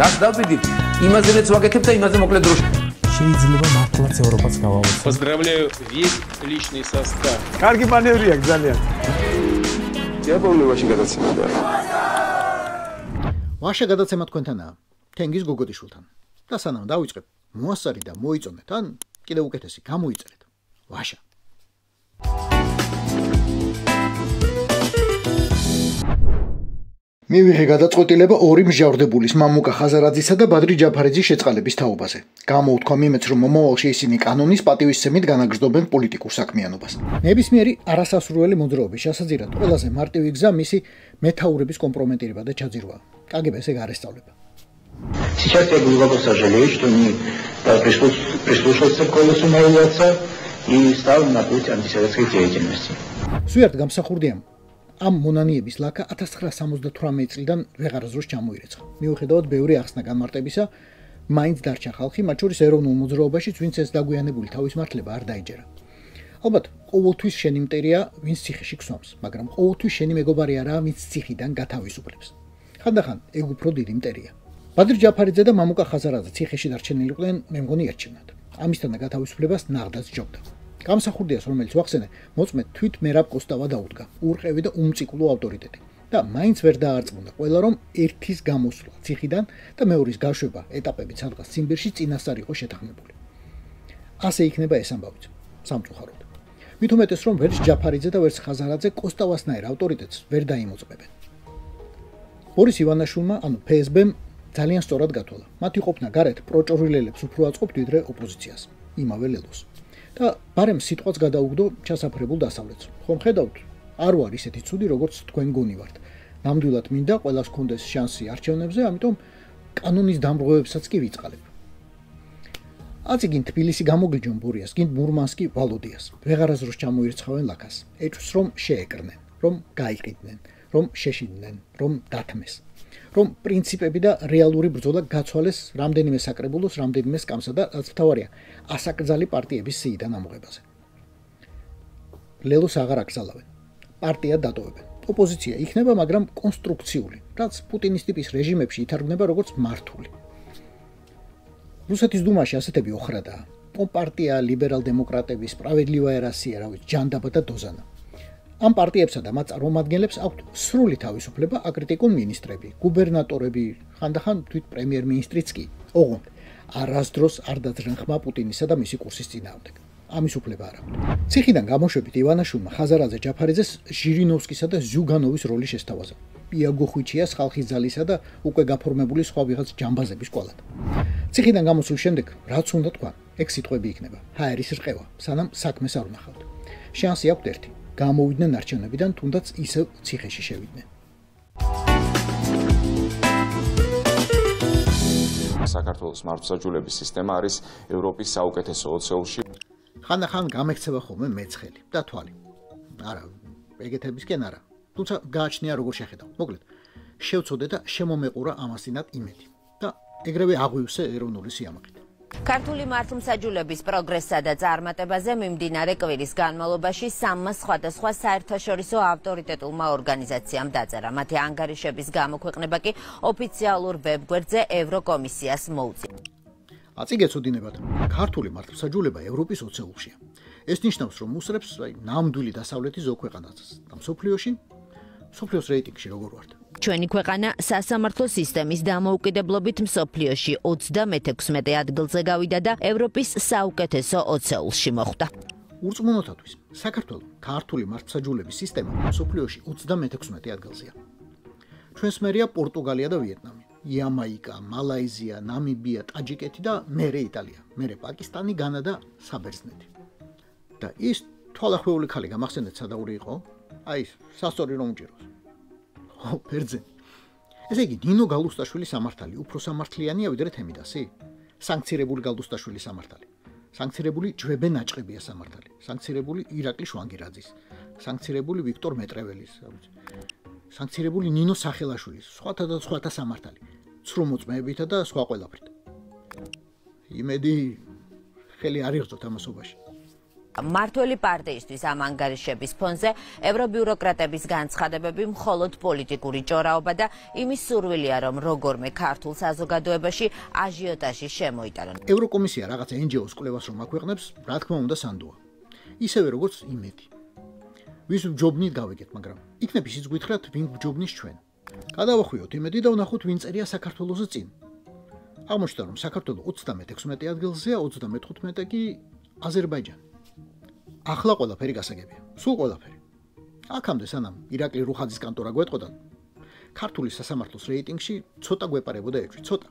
რას დავიდით? იმაზეც ვაკეთებ და იმაზე მოკლედ დროში. შეიძლება მართლაც ევროპაც გავავლის. Поздравляю весь личный состав. კარგი მანევრია ძალიან. დიაბოლოვაში გადაცემდა. ვაშა გადაცემა თქვენთანაა. თენგიზ გოგოდიშვილთან. და სანამ დავიწყებ, მოასწარი და მოიწონეთ, ან კიდევ უკეთესი, გამოიწერეთ. ვაშა. მივიღე გადაწყვეტილება ორი მსჯავრდებულის მამუკა ხაზარაძისა და ბადრი ჯაფარიძის შეწყალების თაობაზე. გამოვთქვა მიმეც, რომ მომავალში ისინი კანონის პატივისცემით განაგრძობენ პოლიტიკურ საქმიანობას. ნებისმიერი არასასურველი მოძრაობის შესაძირად ყველაზე მარტივი გზა მისი მეთაურების კომპრომენტირება და ჩაძირვა. კგბ-ს ეგ არ ესწავლება. Сейчас я глубоко сожалею, что не прислушался к голосу моего отца и стал на путь антисоветской деятельности. სვიართ გამსახურდია ამ მონანიების ლაკა 1978 წლიდან ვეღარასდროს ჩამოირეცხა. მიუხედავად ბევრი ახსნა განმარტებისა, მაინც დარჩა ხალხი, მათ შორის ეროვნულ მოძრაობაშიც, ვინც ეს დაგვიანებული თავისმართლება არ დაიჯერა. ალბათ, ყოველთვის შენი მტერია, ვინც ციხეში ქსვამს, მაგრამ ყოველთვის შენი მეგობარი არაა, ვინც ციხიდან გათავისუფლებს. ხანდახან ეგ უფრო დიდი მტერია. ბადრი ჯაფარიძე და მამუკა ხაზარაძე ციხეში დარჩენილიყვნენ, მე მგონი ერჩევნათ. ამისთან გათავისუფლებას ნაღდაც ჯობდა. გამსახურდიას, რომელიც ვახსენე, მოწმე თვით მერაბ კოსტავა დაუდგა, ურყევი და უმწიკლო ავტორიტეტი. და მაინც ვერ დაარწმუნდა ყველა, რომ ერთის გამოსვლა ციხიდან და მეორის გაშვება ეტაპებით სადღაც ციმბირში წინასწარ იყო შეთანხმებული. ასე იქნება ეს ამბავიც, სამწუხაროდ. მით უმეტეს, რომ ვერც ჯაფარიძე და ვერც ხაზარაძე კოსტავასნაირ ავტორიტეტს ვერ დაიმოწმებენ. ბორის ივანაშვილმა, ანუ ფსბ-მ ძალიან სწორად გათვალა. მათი ყოფნა გარეთ პროჭორილელებს უფრო აწყობთ ვიდრე ოპოზიციას, იმავე ლელოს. და ბარემ სიტყვაც გადაუგდო ჩასაფრებულ დასავლეთს. ხომ ხედავთ, არ ვარ ისეთი ცუდი, როგორც თქვენ გონივართ. ნამდვილად მინდა ყველას კონდეს შანსი არჩევნებზე, ამიტომ კანონის დამრღვევებსაც კი ვიწყალებ. აცი გინ თბილისი გამოგიჯონ ბურიას, გინ მურმანსკი ვალოდიას. ვეღარასდროს ჩამოირცხავენ ლაკას. ეჭვს რომ შეეკრნენ, რომ გაიყიდნენ, რომ შეშინდნენ, რომ დათმეს. რომ პრინციპები და რეალური ბრძოლა გაცვალეს რამდენიმე საკრებულოს, რამდენიმე სკამსა და რაც მთავარია, ასაკრძალი პარტიების სიიდან ამოღებაზე. ლელოს აღარ აკრძალავენ. პარტია დატოვებენ. ოპოზიცია იქნება, მაგრამ კონსტრუქციული, რაც პუტინის ტიპის რეჟიმებში ითარგმნება როგორც მართული. რუსეთის დუმაში ასეთები ოხრადაა. კომპარტია, ლიბერალ-დემოკრატები, სპრავედლივая Россия, რავი, ჯანდაბა და დოზანა. ამ პარტიებსა და მათ წარმომადგენლებს აქვთ სრული თავისუფლება აკრიტიკონ მინისტრები, გუბერნატორები, ხანდახან თვით პრემიერ-მინისტრიც კი. ოღონდ არასდროს არ დაძრენ ხმა პუტინისა და მისი კურსის წინააღმდეგ. ამის უფლება არ აქვთ. ციხიდან გამოშვებით ივანაშვილმა ხაზარაძე ჯაფარიძეს ჟირინოვსკისა და ზიუგანოვის როლი შესთავაზა. პიაგოხვიჩიას ხალხის ძალისა და უკვე გაფორმებული სხვა ვიღაც ჯამბაზების კვალად. ციხიდან გამოსვლის შემდეგ რაც უნდა თქვა, ეგ სიტყვები იქნება. ჰაერის რყევა, სანამ საქმეს არ უნახავთ. შანსი აქვთ ერთი. გამოვიდნენ არჩევნებიდან, თუნდაც ისევ ციხეში შევიდნენ. საქართველოს მართლმსაჯულების სისტემა არის ევროპის საუკეთესო 20-ში. ხანდახან გამექცევა ხოლმე მეცხელი და თვალი. არა, ეგეთებისკენ არა. თუმცა გააჩნია როგორ შეხედავ. მოკლედ, შევწოდე და შემომეყურა ამასინად იმედი და ეგრევე აღვივსე ეროვნული სიამაყით. ქართული მართლმსაჯულების პროგრესსა და წარმატებაზე მიმდინარე კვირის განმავლობაში 3 სხვადასხვა საერთაშორისო ავტორიტეტულმა ორგანიზაციამ დაწერა. მათი ანგარიშების გამოქვეყნება კი ოფიციალურ ვებგვერდზე ევროკომისიას მოუწია. აწი გეცოდინებათ, ქართული მართლმსაჯულება ევროპის 20-ში. ეს ნიშნავს, რომ უსრებს ნამდვილი დასავლეთის ზოგ ქვეყანას და მსოფლიოს რეიტინგში როგორ ვართ. ჩვენი ქვეყანა სასამართლო სისტემის დამოუკიდებლობით მსოფლიოში 36 ადგილზე გავიდა და ევროპის საუკეთესო 20-ში მოხვდა. ურწმუნოთათვის, საქართველოს ქართული მართლმსაჯულების სისტემა მსოფლიოში 36 ადგილზეა. ჩვენს მერია პორტუგალია და ვიეტნამი, იამაიკა, მალაიზია, ნამიბია, ტაჯიკეთი და მერე იტალია, მერე პაკისტანი, განა და საბერძნეთი. და ის თვალახვეული ქალი გამახსენეთ სადაური იყო? აი, სასწორი რომ უჭიროს. ხო, ბერძენი. ესე იგი, ნინო გალუსტაშვილი სამართალი უფრო სამართლიანია ვიდრე თემიდასი? სანქცირებული გალუსტაშვილი სამართალი. სანქცირებული ჯვებე ნაჭყებია სამართალი. სანქცირებული ირაკლი შვანგირაძის. სანქცირებული ვიქტორ მეტრეველის. სანქცირებული ნინო სახელაშვილის. სხვათა სამართალი. ცრუ მოწმეებითა და სხვა ყველაფრით. იმედი ხელი არ იღწოთ ამასობაში. მართველი პარტიისთვის ამ ანგარიშების ფონზე ევრობიუროკრატების განცხადებები მხოლოდ პოლიტიკური ჭორაობა და იმის სურვილია, რომ როგორმე ქართულ საზოგადოებაში აჟიოტაჟი შემოიტანონ. ევროკომისია რაღაცა NGO-ს კვლევას რომ აქვეყნებს, რა თქმა უნდა სანდოა. ისევე როგორც იმედი. ვის ბჯობნით გავიგეთ, მაგრამ იქნებ ისიც გვითხრათ, ვინ ბჯობნის ჩვენ. გადავახვიოთ იმედი და ვნახოთ, ვინ წერია საქართველოს წინ. აღმოჩნდა, რომ საქართველოს 36 ადგილზეა, 35 კი აზერბაიჯანი. ახლა ყველაფერი გასაგებია. სულ ყველაფერი. აქამდე სანამ ირაკლი რუხაძის კანტორა გვეტყოდა, ქართული სასამართლოს რეიტინგში ცოტა გვეპარებოდა ეჭვი, ცოტა.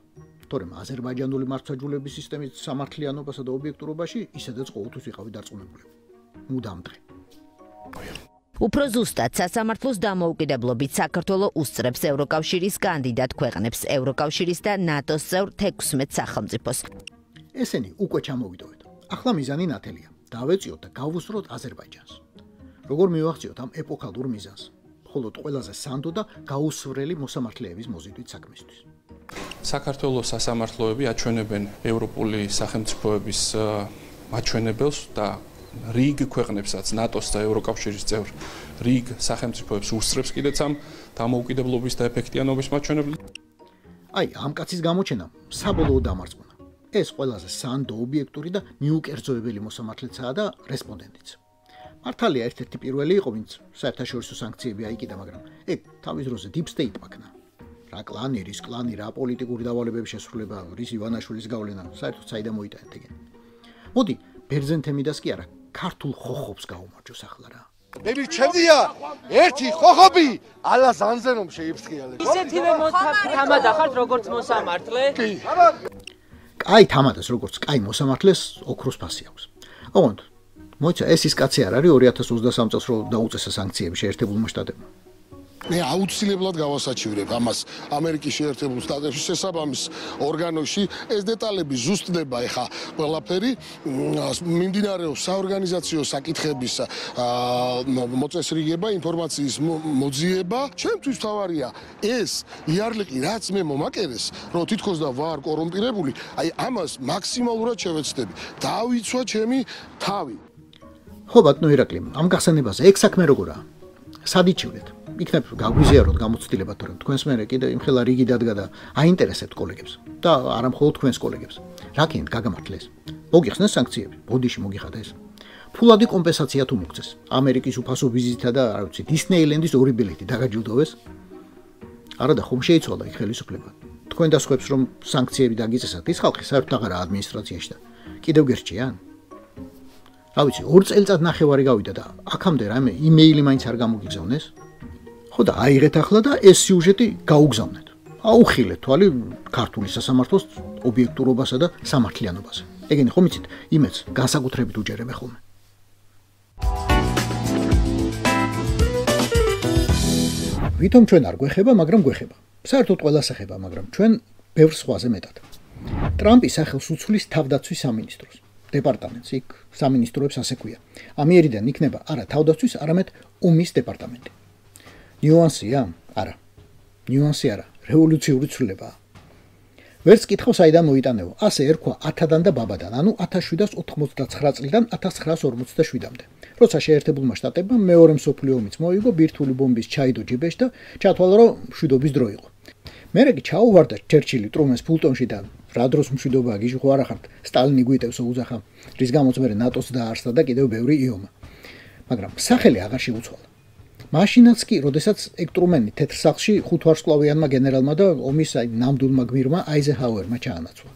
თორემ აზერბაიჯანული მართლმსაჯულების სისტემის სამართლიანობასა და ობიექტურობაში ისედაც ყოველთვის ვიყავი დარწმუნებული. მუდამ დღე. უფრო ზუსტად სასამართლოს დამოუკიდებლობით საქართველოს უსწრებს ევროკავშირის კანდიდატ ქვეყნებს, ევროკავშირის და ნატოს წევრ 16 სახელმწიფოს. ესენი უკვე ჩამოვიდოვეთ. ახლა მიზანი ნათელია. დავეწიოთ და გავუსწროთ აზერბაიჯანს. როგორ მივახციოთ ამ ეპოქალურ მიზანს? მხოლოდ ყველაზე სანდო და გაუსწრელი მოსამართლეების მოზიდვით საქმისთვის. საქართველოს სასამართლოები აჩვენებენ ევროპული სახელმწიფოების მაჩვენებელს და რიგ ქვეყნებსაც, ნატოს და ევროკავშირის წევრ რიგ სახელმწიფოებს უსწრებს კიდეც ამ დამოუკიდებლობის და ეფექტიანობის მაჩვენებლებს. აი, ამ კაცის გამოჩენა საბოლოო დამარცხება. ეს ყველაზე სანდო, ობიექტური და მიუკერძოებელი მოსამართლეცაა და რესპონდენტიც. მართალია ერთ-ერთი პირველი იყო, ვინც საერთაშორისო სანქციები აიკიდა, მაგრამ ეგ თავის დროზე deep state მაქნა. რა კლანი, რის კლანი, რა პოლიტიკური დავალებების შესრულება, რის ივანაშვილის გავლენა, საერთოდ საიდან მოიტანეთ ეგენ. მოდი, ბერძენთემიდას კი არა, ქართულ ხოხობს გაუმარჯოს ახლა რა. მე მირჩევდია ერთი ხოხობი ალა ზანზე რომ შეიფრთხიალე. ისეთივე თამადა ხართ როგორც მოსამართლე? კი. კაი თამადას როგორც კაი მოსამართლეს ოქროს ფასი აქვს. ოღონდ მოიცა ეს ის კაცი არ არის 2023 წელს რო დაუწესა სანქციები შეერთებულმა შტატებმა. მე აუცილებლად გავასაჩივრებ ამას ამერიკის შეერთებულ შტატებში შესაბამის ორგანოში ეს დეტალები ზუსტდება ეხა ყველაფერი მიმდინარეობს საორგანიზაციო საკითხების მოწესრიგება ინფორმაციის მოძიება ჩემთვის თავარია ეს იარლიყი რაც მე მომაკერეს რომ თითქოს და ვარ კორუმპირებული აი ამას მაქსიმალურად შევეცდები დავიცვა ჩემი თავი ხო ბატონო ირაკლი ამ გახსენებაზე ეგ საქმე როგორაა სადიჩივრეთ იქნებ გაგვიზიაროთ გამოცდილება თორემ თქვენს მერე კიდე იმხელა რიგი დადგა და აინტერესებთ კოლეგებს და არა მხოლოდ თქვენს კოლეგებს რა კიდე გაგამართლეს მოგიხსნეს სანქციები ბოდიში მოგიხადა ეს ფულადი კომპენსაცია თუ მოგწეს ამერიკის უფასო ვიზითა და რა ვიცი დისნეილენდის ორი ბილეთი დაგაჯილდოვეს არა და ხომ შეიცვალა იქ ხელისუფლება თქვენ დასხვებს რომ სანქციები დაგიწესათ ის ხალხი საერთოდ აღარა ადმინისტრაციაში და კიდევ გერჩიან რა ვიცი 2 წელიწად ნახევარი გავიდა და აქამდე რამე იმეილი მაინც არ გამოგიგზავნეს ხო და აიღეთ ახლა და ეს სიუჟეტი გაუგზავნეთ. აუხილეთ თვალი ქართული სასამართლოს ობიექტურობასა და სამართლიანობაზე. ეგენი ხომ იცით, იმეც განსაკუთრებით უჯერებენ ხოლმე. ვითომ ჩვენ არ გვეხება, მაგრამ გვეხება. საერთოდ ყველას ეხება, მაგრამ ჩვენ ბევრ სხვაზე მეტად. ტრამპი სახელს უცვლის თავდაცვის სამინისტროს. დეპარტამენტს იქ სამინისტროებს ასე ქვია. ამიერიდან იქნება არა თავდაცვის, არამედ ომის დეპარტამენტი. ნიუანსია? არა. ნიუანსი არა, რევოლუციური ცვლილებაა. ვერც კითხავს აიდან მოიტანეო, ასე ერქვა 10-დან და ბაბადან, ანუ 1789 წლიდან 1947-მდე. როცა შეერთებულმა შტატებმა მეორე მსოფლიო ომიც მოიგო, ბირთვული ბომბის ჩაიდო ჯიბეში და ჩათვალა, რომ მშვიდობის დრო იყო. მერე კი ჩაუვარდა ჩერჩილი ტრუმენს ფულტონში და რა დროს მშვიდობაა გიჟი ხო არა ხართ, სტალინი გვიტევს უძახა, რის გამოც მერე ნატოს დაარსდა და კიდევ ბევრი იომა. მაგრამ სახელი აღარ შეუცვალა. მაშინაც კი, როდესაც ეკტრუმენი თეთრ სახლში 5 ვარსკვლავიანმა გენერალმა და ომის ნამდვილმა გმირმა აიზენჰაუერმა ჩაანაცვლა.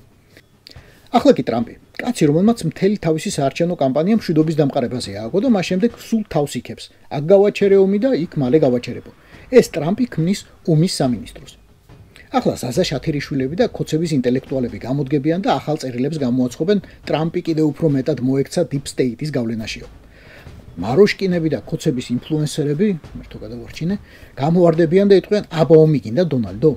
ახლა კი ტრამპი, კაცი რომელმაც მთელი თავისი საარჩევნო კამპანია მშვიდობის დამყარებაზე ააგო და მას შემდეგ სულ თავს იქებს. აქ გავაჩერე ომი და იქ მალე გავაჩერებო. ეს ტრამპი ქმნის ომის სამინისტროს. ახლა ზაზა შათერიშვილები და ქოცების ინტელექტუალები გამოდგებიან და ახალ წერილებს გამოაცხობენ ტრამპი კიდევ უფრო მეტად მოექცა deep state-ის გავლენაშიო. მაროშკინები და ქოცების ინფლუენსერები, მერტო გადავარჩინე, გამოვარდებიან და იტყვიან, აბა ომი გინდა დონალდო.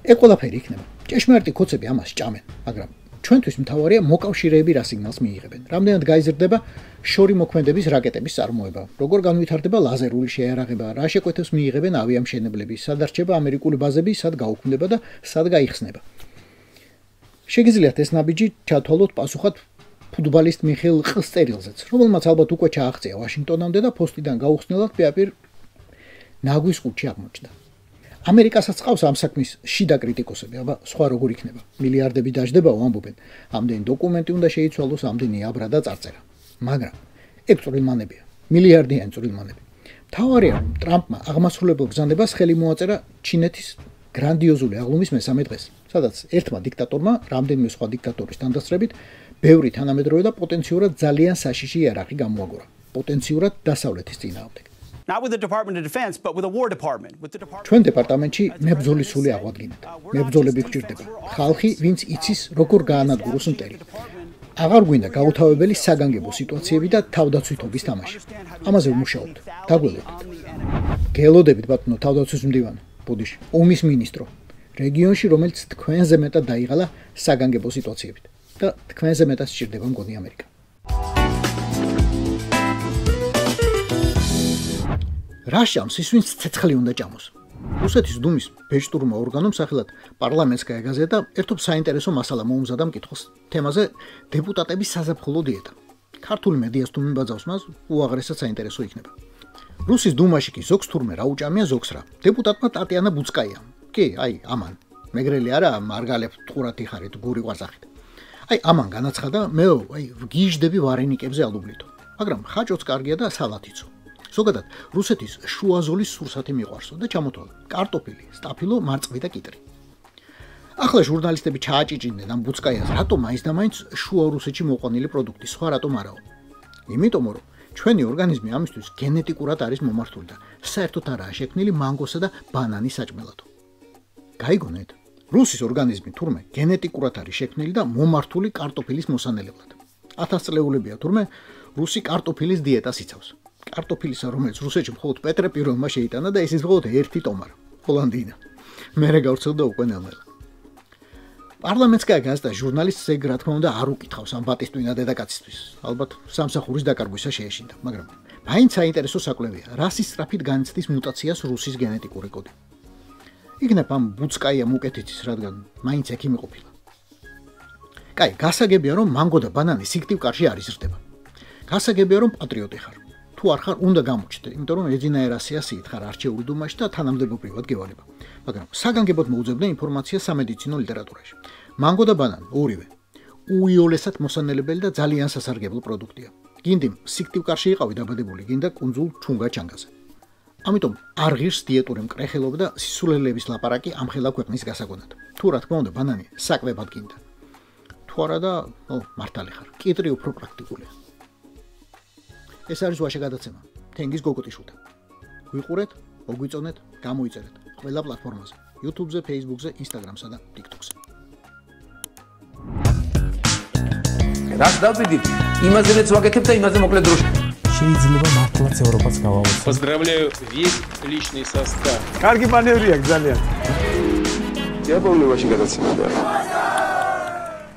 ეგ ყველაფერი იქნება. ჭეშმარიტი ქოცები ამას ჭამენ, მაგრამ ჩვენთვის მთავარია მოკავშირეები რა სიგნალს მიიღებენ. რამდენად გაიზრდება შორი მოქმედების რაკეტების წარმოება, როგორ განვითარდება ლაზერული შეიარაღება, რა შეკვეთებს მიიღებენ ავიამშენებლები, სად რჩება ამერიკული ბაზები, სად გაუქმდება და სად გაიხსნება. შეგიძლიათ ეს ნაბიჯი ჩათვალოთ პასუხად ფუტბოლისტ მიხეილ ყსტერილზეც, რომელმაც ალბათ უკვე ჩააღწია ვაშინგტონამდე და პოსტიდან გაუხსნელად პეაპირ ნაგვის ყუთში აღმოჩნდა. ამერიკასაც ყავს ამ საქმის შიდა კრიტიკოსები, აბა სხვა როგორ იქნება? მილიარდები დაждდებაო ამბობენ. ამდენი დოკუმენტი უნდა შეიცვალოს, ამდენი აბრა და წარწერა. მაგრამ ეგ წვრილმანებია, მილიარდიანი წვრილმანები. თავარია, ტრამპმა აღმასრულებელ ბრძანდებას ხელი მოაწერა ჩინეთის გრანდიოზული აღლუმის მესამე დღეს, სადაც ერთმა დიქტატორმა, რამდენიმე სხვა დიქტატორის თანდასწრებით, ბევრი თანამედროვე და პოტენციურად ძალიან საშიში იარაღი გამოაგორა. პოტენციურად დასავლეთის წინააღმდეგ. Not with the Department of Defense, but with a War Department. ჩვენ დეპარტამენტში მებრძოლის სული აღვადგინეთ. მებრძოლები გვჭირდება. ხალხი, ვინც იცის, როგორ გაანადგუროს მტერი. აღარ გვინდა გაუთავებელი საგანგებო სიტუაციები და თავდაცვითობის თამაში. ამაზე ვმუშაობთ. დაგველოდეთ. გელოდებით ბატონო თავდაცვის მდივანი, ბუდიში, ომის მინისტრო. რეგიონში, რომელიც თქვენზე მეტად დაიღალა საგანგებო სიტუაციებით და თქვენზე მეტად სჭირდება მგონი ამერიკა. რაშამს ის ვინც ცეცხლი უნდა ჭამოს. რუსეთის დუმის ბეჭდურმა ორგანომ სახელად პარლამენტსკაია გაზეტა ერთობ საინტერესო მასალა მოუმზადა მკითხველს თემაზე დეპუტატების საზაფხულო დიეტა. ქართული მედიას თუ მიბაძავს მას, უაღრესად საინტერესო იქნება. რუსის დუმაში კი ზოგს თურმე რა უჭამია, ზოგს რა. დეპუტატმა ტატიანა ბუცკაია. კი, აი, ამან. მეგრელი არა, მარგალებ ტყურად იხარით, გური ყვაზახით. აი, ამან განაცხადა, მე, აი, ვგიჟდები ვარენიკებზე ალუბლითო. მაგრამ ხაჭოც კარგია და სალათიცო. ზოგადად, რუსეთის შუაზოლის სურსათი მიყვარსო და ჩამოთვალა კარტოფილი, სტაფილო, მარწყვი და კიტრი. ახლა ჟურნალისტები ჩააჭიჭინდნენ ამ ბუცკაიას, რატომ მაინც და მაინც შუა რუსეთში მოყვანილი პროდუქტი, სხვა რატომ არაო? იმიტომ რომ ჩვენი ორგანიზმი ამისთვის გენეტიკურად არის მომართული და საერთოდ არაა შექმნილი მანგოსა და ბანანის საჭმელად. გაიგონეთ? რუსის ორგანიზმი თურმე გენეტიკურად არის შექმნილი და მომართული კარტოფილის მოსანელებლად. 1000 წლეულებია თურმე რუსი კარტოფილის დიეტას იცავს. კარტოფილისა, რომელიც რუსეთში მხოლოდ პეტრე პირველმა შეიტანა და ისიც მხოლოდ ერთი ტომარა, ჰოლანდინა. მერე გავრცელდა უკვე ნელ-ნელა. პარლამენტსკაია გაზეტა ჟურნალისტს ეგ რა თქმა უნდა არ უკითხავს ამ ბატისტვინა დედაკაცისთვის. ალბათ სამსახურის დაკარგვისა შეეშინდა, მაგრამ მაინც საინტერესო საკვლევია, რასის სწრაფით განიცდის მუტაციას რუსის გენეტიკური კოდი. იქნებ ამ ბუცკაია მუკეთიცის, რადგან მაინც ექიმი ყოფილა. კაი, გასაგებია რომ მანგო და ბანანი სიკვდილ კარში არ იზრდება. გასაგებია რომ პატრიოტი ხარ. თუ არ ხარ, უნდა გამოჩნდე, იმიტომ რომ ეძინაერასია სიით ხარ არჩეული დუმაში და თანამდებობრივად გევალება. მაგრამ საგანგებოდ მოუძებნე ინფორმაცია სამედიცინო ლიტერატურაში. მანგო და ბანანი ორივე უიოლესად მოსანელებელი და ძალიან სასარგებლო პროდუქტია. გინდი სიკვდილკარში იყავი დაბადებული, გინდა კუნძულ ჩუნგა-ჩანგაზე. ამიტომ არ ღირს დიეტური მკრეხელობა და სისულელების ლაპარაკი ამხელა ქვეყნის გასაგონად. თუ რა თქმა უნდა ბანანი საკვებად გინდა. თუ არა და მართალი ხარ, კიტრი უფრო პრაქტიკულია. ეს არის ვაშე გადაცემა. თენგის გოგოტიშვილთან. გვიყურეთ, მოგვიწონეთ, გამოიწერეთ ყველა პლატფორმაზე: YouTube-ზე, Facebook-ზე, Instagram-სა და TikTok-ზე. რაც დავდიდით, იმაზეც ვაკეთებ და იმაზე მოკლედ დროში. შეიძლება მართლაც ევროპას გავავოთ. Поздравляю весь личный состав. კარგი მანევრია ძალიან. Я помню, очень гадаться надо.